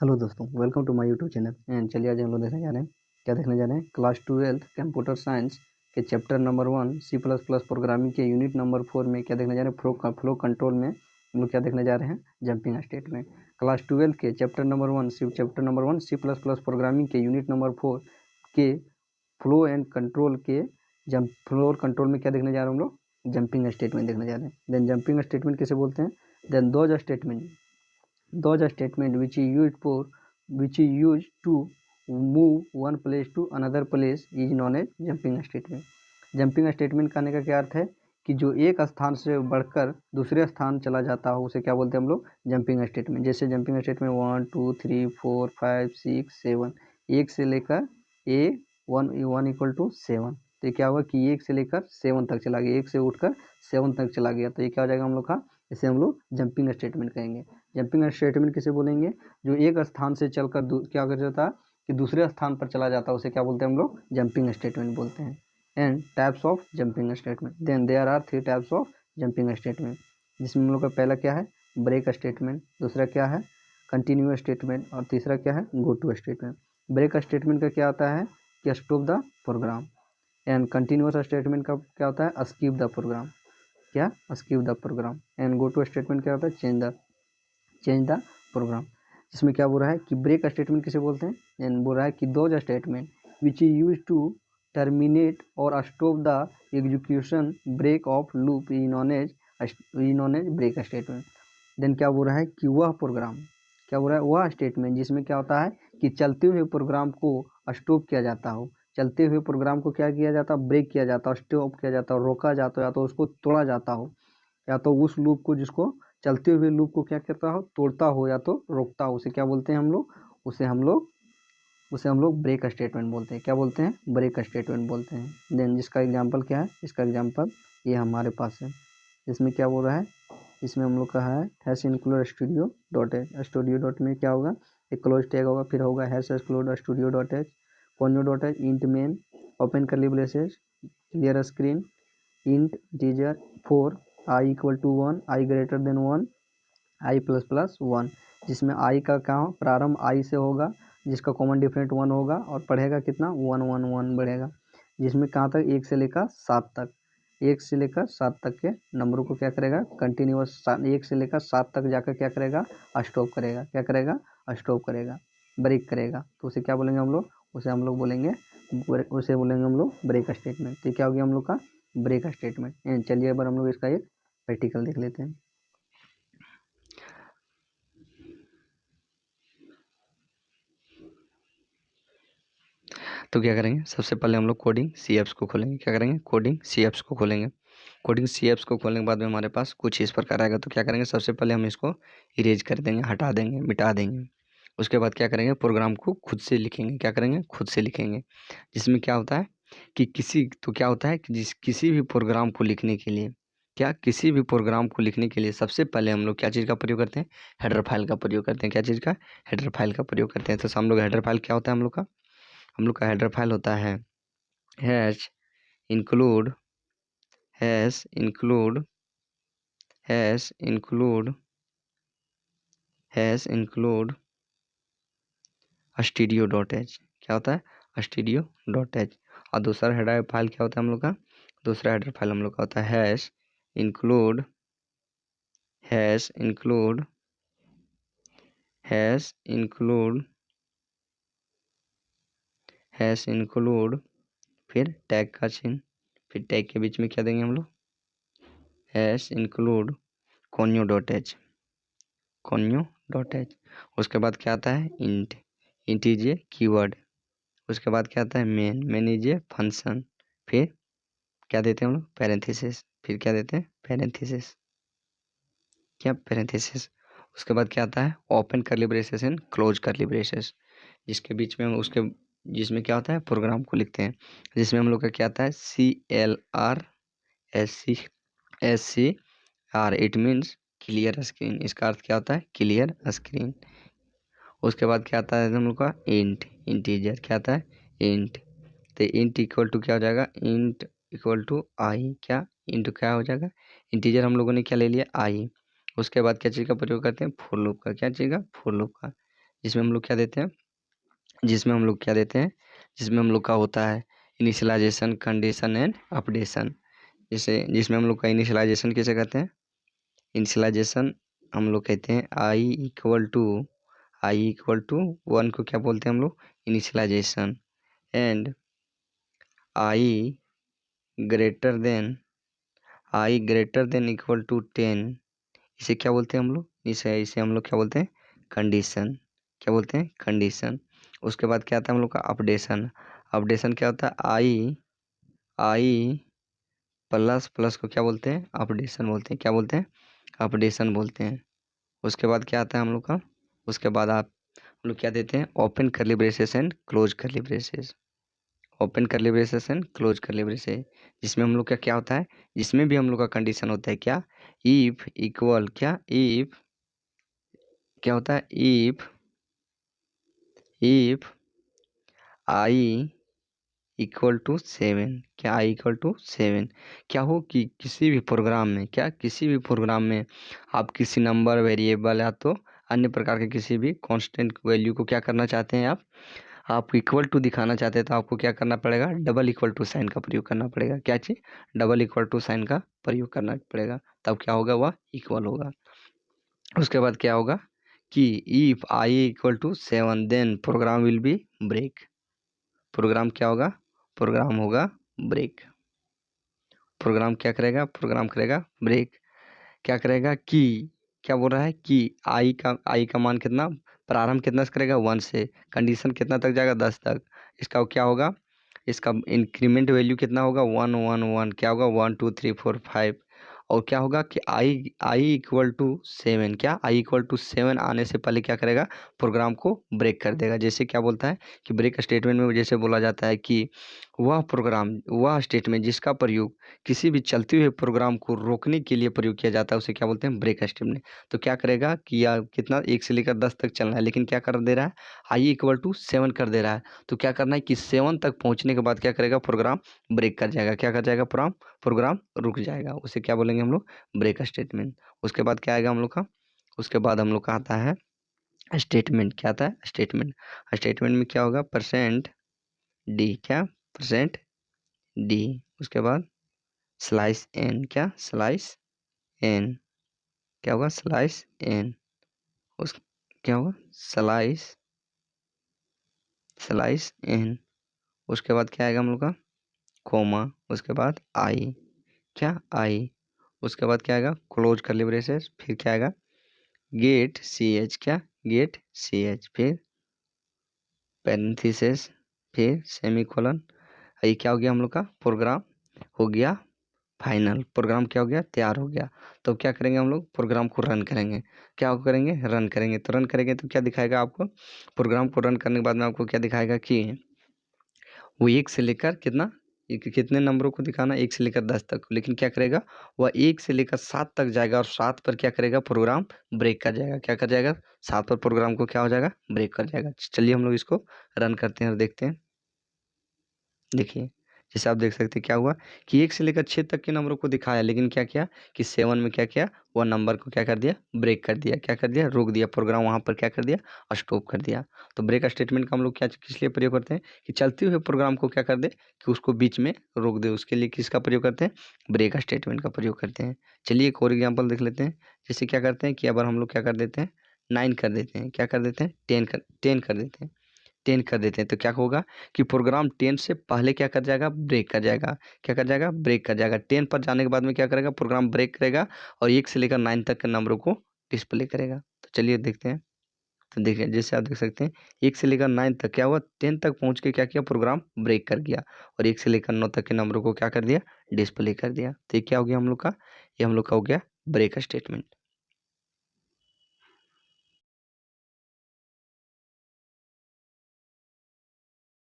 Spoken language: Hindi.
हेलो दोस्तों, welcome to my YouTube channel. And चलिए आज हम लोग देखने जा रहे हैं क्लास 12 कंप्यूटर साइंस के chapter number 1 C plus plus programming के यूनिट नंबर 4 में क्या देखने जा रहे हैं। फ्लो कंट्रोल में हम लोग क्या देखने जा रहे हैं, जंपिंग स्टेटमेंट। क्लास 12 के chapter number 1 C plus plus programming के यूनिट नंबर 4 के फ्लो एंड कंट्रोल के फ्लो और कंट्रोल में क्या देखने जा रहे हैं हम लोग, जंपिंग स्टेटमेंट देखने जा रहे हैं। देन जंपिंग स्टेटमेंट किसे बोलते हैं? Then those statement which is used to move one place to another place is known as jumping statement. Jumping statement कहने का क्या अर्थ है कि जो एक स्थान से बढ़कर दूसरे स्थान चला जाता हो उसे क्या बोलते हैं हम लोग, जंपिंग स्टेटमेंट। जैसे जंपिंग स्टेटमेंट 1 2 3 4 5 6 7, एक से लेकर ए 1 इक्वल टू 7, तो क्या हुआ कि एक से लेकर 7 तक चला गया, एक से उठकर 7 तक चला गया, तो ये क्या हो जाएगा हम लोग का, इसे हम लोग जंपिंग स्टेटमेंट कहेंगे। जंपिंग स्टेटमेंट किसे बोलेंगे? जो एक स्थान से चलकर क्या कर जाता है कि दूसरे स्थान पर चला जाता है उसे क्या बोलते हैं हम लोग, जंपिंग स्टेटमेंट बोलते हैं। And types of jumping statement, then there are 3 types of jumping statement, जिसमें हम लोग का पहला क्या है, ब्रेक स्टेटमेंट, दूसरा क्या है, कंटिन्यू स्टेटमेंट, और तीसरा क्या है, go to statement. Break statement का क्या होता है कि stop the program, and continuous statement का क्या होता है, स्किप द प्रोग्राम, क्या, skip the program. And go to statement क्या होता है, चेंज द प्रोग्राम। इसमें क्या बोल रहा है कि ब्रेक स्टेटमेंट किसे बोलते हैं, एंड बोल रहा है कि those statement which is use to terminate और stop the execution break of loop is known as break statement. Then क्या बोल रहा है कि वह प्रोग्राम, क्या बोल रहा है, वह स्टेटमेंट जिसमें क्या होता है कि चलते हुए प्रोग्राम को स्टॉप किया जाता हो, चलते हुए प्रोग्राम को क्या किया जाता, ब्रेक किया जाता, स्टॉप किया जाता, रोका जाता, या तो उसको तोड़ा जाता हो, या तो उस लूप को, जिसको चलते हुए लूप को क्या करता हो, तोड़ता हो या तो रोकता हो, उसे क्या बोलते हैं हम लोग, उसे हम लोग ब्रेक स्टेटमेंट बोलते हैं। क्या बोलते हैं, ब्रेक स्टेटमेंट बोलते हैं। देन जिसका एग्जांपल क्या है, इसका एग्जांपल ये हमारे पास है। इसमें क्या बोल रहा है, इसमें हम लोग का है hash include studio dot h. Studio dot में क्या होगा, एक क्लोज टैग होगा, फिर होगा hash include studio dot h, conio dot h, int main, open curly braces, clear screen, int teaser 4, i equal to 1, i greater than 1, i plus plus 1, जिसमें आई का क्या हो, प्रारंभ आई से होगा, जिसका कॉमन डिफरेंट 1 होगा, और पढ़ेगा कितना, 1 1 1 बढ़ेगा, जिसमें कहाँ तक, 1 से लेकर 7 तक, 1 से लेकर 7 तक के नंबरों को क्या करेगा, कंटिन्यूअस 1 से लेकर 7 तक जाकर क्या करेगा, स्टॉप करेगा, क्या करेगा, स्टॉप करेगा, ब्रेक करेगा, तो उसे क्या बोलेंगे हम लोग, उसे बोलेंगे हम लोग ब्रेक स्टेटमेंट। तो क्या हो गया हम लोग का, ब्रेक स्टेटमेंट। चलिए एक बार हम लोग इसका एक प्रैक्टिकल देख लेते हैं। तो क्या करेंगे, सबसे पहले हम लोग कोडिंग सी एप्स को खोलेंगे। क्या करेंगे, कोडिंग सी एप्स को खोलेंगे। कोडिंग सी एप्स को खोलने के बाद में हमारे पास कुछ इस प्रकार आएगा। तो क्या करेंगे, सबसे पहले हम इसको इरेज कर देंगे, हटा देंगे, मिटा देंगे। उसके बाद क्या करेंगे, प्रोग्राम को खुद से लिखेंगे। क्या करेंगे, खुद से लिखेंगे। जिसमें क्या होता है कि क्या होता है कि किसी भी प्रोग्राम को लिखने के लिए, किसी भी प्रोग्राम को लिखने के लिए सबसे पहले हम लोग क्या चीज़ का प्रयोग करते हैं, हेडर फाइल का प्रयोग करते हैं। क्या चीज़ का, हेडर फाइल का प्रयोग करते हैं। तो हम लोग हेडर फाइल क्या होता है, हम लोग का हेडर फाइल होता है hash include hash include hash include hash include studio dot H. क्या होता है, स्टूडियो डॉट एच। और दूसरा हेडर फाइल क्या होता है हम लोग का, दूसरा हेडर फाइल हम लोग का होता है hash include hash include hash include hash include फिर टैग का चिन्ह, फिर टैग के बीच में क्या देंगे हम लोग, hash include conio dot h, conio dot h. उसके बाद क्या आता है, इंट इज ए कीवर्ड। उसके बाद क्या आता है, मेन इज ए फंक्शन। फिर क्या देते हैं हम लोग, पैरेंथेसिस। फिर क्या देते हैं, पैरेंथेसिस, क्या, पैरेंथेसिस। उसके बाद क्या आता है, open curly braces and close करली ब्रेसेस, जिसके बीच में हम उसके जिसमें क्या होता है, प्रोग्राम को लिखते हैं। जिसमें हम लोग का क्या आता है, CLR it means clear screen. इसका अर्थ क्या होता है, क्लियर स्क्रीन। उसके बाद क्या आता है हम लोग का, इंटीजर। क्या आता है, इंट। तो इंट इक्वल टू क्या हो जाएगा, इंट इक्वल टू आई। क्या, इंटू क्या हो जाएगा, इंटीजर हम लोगों ने क्या ले लिया, आई। उसके बाद क्या चीज़ का प्रयोग करते हैं, फॉर लूप का। क्या चीज़ का, फॉर लूप का। जिसमें हम लोग क्या देते हैं, जिसमें हम लोग क्या देते हैं, जिसमें हम लोग का होता है इनिशियलाइजेशन, कंडीशन एंड अपडेशन। जैसे जिसमें हम लोग का इनिशियलाइजेशन किसे कहते हैं, इनिशियलाइजेशन हम लोग कहते हैं आई इक्वल टू 1 को क्या बोलते हैं हम लोग, initialization. And I greater than equal to 10, इसे क्या बोलते हैं हम लोग, इसे इसे हम लोग क्या बोलते हैं, कंडीशन। क्या बोलते हैं, कंडीशन। उसके बाद क्या आता है हम लोग का अपडेशन। अपडेशन क्या होता है, आई प्लस प्लस को क्या बोलते हैं, अपडेशन बोलते हैं। क्या बोलते हैं, अपडेशन बोलते हैं। उसके बाद क्या आता है हम लोग का, उसके बाद आप हम लोग क्या देते हैं, open curly braces and close करली braces. Open curly braces and close करली ब्रेसेस, जिसमें हम लोग का क्या होता है, जिसमें भी हम लोग का कंडीशन होता है क्या, इफ इक्वल क्या, इफ क्या होता है, इफ आई इक्वल टू 7, क्या आई इक्वल टू 7, क्या हो कि किसी भी प्रोग्राम में, क्या किसी भी प्रोग्राम में आप किसी नंबर, वेरिएबल या तो अन्य प्रकार के किसी भी कांस्टेंट वैल्यू को क्या करना चाहते हैं आप इक्वल टू दिखाना चाहते हैं, तो आपको क्या करना पड़ेगा, डबल इक्वल टू साइन का प्रयोग करना पड़ेगा। क्या चीज़, डबल इक्वल टू साइन का प्रयोग करना पड़ेगा, तब क्या होगा, वह इक्वल होगा। उसके बाद क्या होगा कि if I equal to 7 then program will be break. Program क्या होगा, प्रोग्राम होगा ब्रेक। प्रोग्राम क्या करेगा, प्रोग्राम करेगा ब्रेक। क्या करेगा कि, क्या बोल रहा है कि आई का मान कितना, प्रारंभ कितना से करेगा, 1 से, कंडीशन कितना तक जाएगा, 10 तक। इसका क्या होगा, इसका इंक्रीमेंट वैल्यू कितना होगा, 1 1 1, क्या होगा 1 2 3 4 5। और क्या होगा कि आई इक्वल टू 7, क्या आई इक्वल टू 7 आने से पहले क्या करेगा, प्रोग्राम को ब्रेक कर देगा। जैसे क्या बोलता है कि ब्रेक स्टेटमेंट में जैसे बोला जाता है कि वह प्रोग्राम, वह स्टेटमेंट जिसका प्रयोग किसी भी चलते हुए प्रोग्राम को रोकने के लिए प्रयोग किया जाता है, उसे क्या बोलते हैं, ब्रेक स्टेटमेंट। तो क्या करेगा कि या कितना 1 से लेकर 10 तक चलना है, लेकिन क्या कर दे रहा है, आई इक्वल टू 7 कर दे रहा है। तो क्या करना है कि 7 तक पहुंचने के बाद क्या करेगा, प्रोग्राम ब्रेक कर जाएगा। क्या कर जाएगा, प्रोग्राम रुक जाएगा, उसे क्या बोलेंगे हम लोग, ब्रेक स्टेटमेंट। उसके बाद क्या आएगा हम लोग का, उसके बाद हम लोग का आता है स्टेटमेंट। क्या आता है, स्टेटमेंट। स्टेटमेंट में क्या होगा, परसेंट डी, क्या, परसेंट डी। उसके बाद स्लाइस एन, क्या, स्लाइस एन, क्या होगा, स्लाइस एन। उस क्या होगा, स्लाइस स्लाइस एन। उसके बाद क्या आएगा हम लोग का, कोमा। उसके बाद आई, क्या, आई। उसके बाद क्या आएगा, क्लोज करली ब्रेसेस। फिर क्या आएगा, गेट सी एच, क्या, गेट सी एच। फिर पैरेंथेसिस, फिर सेमीकोलन। ये क्या हो गया हम लोग का, प्रोग्राम हो गया फाइनल। प्रोग्राम क्या हो गया, तैयार हो गया। तो क्या करेंगे हम लोग, प्रोग्राम को रन करेंगे। क्या करेंगे, रन करेंगे। तो रन करेंगे तो क्या दिखाएगा आपको, प्रोग्राम को रन करने के बाद में आपको क्या दिखाएगा कि वो 1 से लेकर कितने नंबरों को दिखाना, 1 से लेकर 10 तक। लेकिन क्या करेगा, वह 1 से लेकर 7 तक जाएगा और 7 पर क्या करेगा, प्रोग्राम ब्रेक कर जाएगा। क्या कर जाएगा, 7 पर प्रोग्राम को क्या हो जाएगा, ब्रेक कर जाएगा। चलिए हम लोग इसको रन करते हैं और देखते हैं। देखिए, जैसे आप देख सकते हैं क्या हुआ कि 1 से लेकर 6 तक के नंबरों को दिखाया, लेकिन क्या किया कि 7 में क्या किया, वह नंबर को क्या कर दिया, ब्रेक कर दिया। क्या कर दिया, रोक दिया, प्रोग्राम वहाँ पर क्या कर दिया, स्टॉप कर दिया। तो ब्रेक स्टेटमेंट का हम लोग क्या किस लिए प्रयोग करते हैं कि चलते हुए प्रोग्राम को क्या कर दे, कि उसको बीच में रोक दे। उसके लिए किसका प्रयोग करते हैं, ब्रेक स्टेटमेंट का प्रयोग करते हैं। चलिए एक और एग्जाम्पल देख लेते हैं। जैसे क्या करते हैं कि अगर हम लोग क्या कर देते हैं, 9 कर देते हैं, क्या कर देते हैं, 10 कर देते हैं, 10 कर देते हैं। तो क्या होगा कि प्रोग्राम 10 से पहले क्या कर जाएगा, ब्रेक कर जाएगा। क्या कर जाएगा, ब्रेक कर जाएगा। 10 पर जाने के बाद में क्या करेगा, प्रोग्राम ब्रेक करेगा और 1 से लेकर 9 तक के नंबरों को डिस्प्ले करेगा। तो चलिए देखते हैं। तो देखिए, जैसे आप देख सकते हैं 1 से लेकर 9 तक क्या हुआ, 10 तक पहुंच के क्या किया, प्रोग्राम ब्रेक कर गया और 1 से लेकर 9 तक के नंबरों को क्या कर दिया, डिस्प्ले कर दिया। तो ये क्या हो गया हम लोग का, ये हम लोग का हो गया ब्रेक स्टेटमेंट।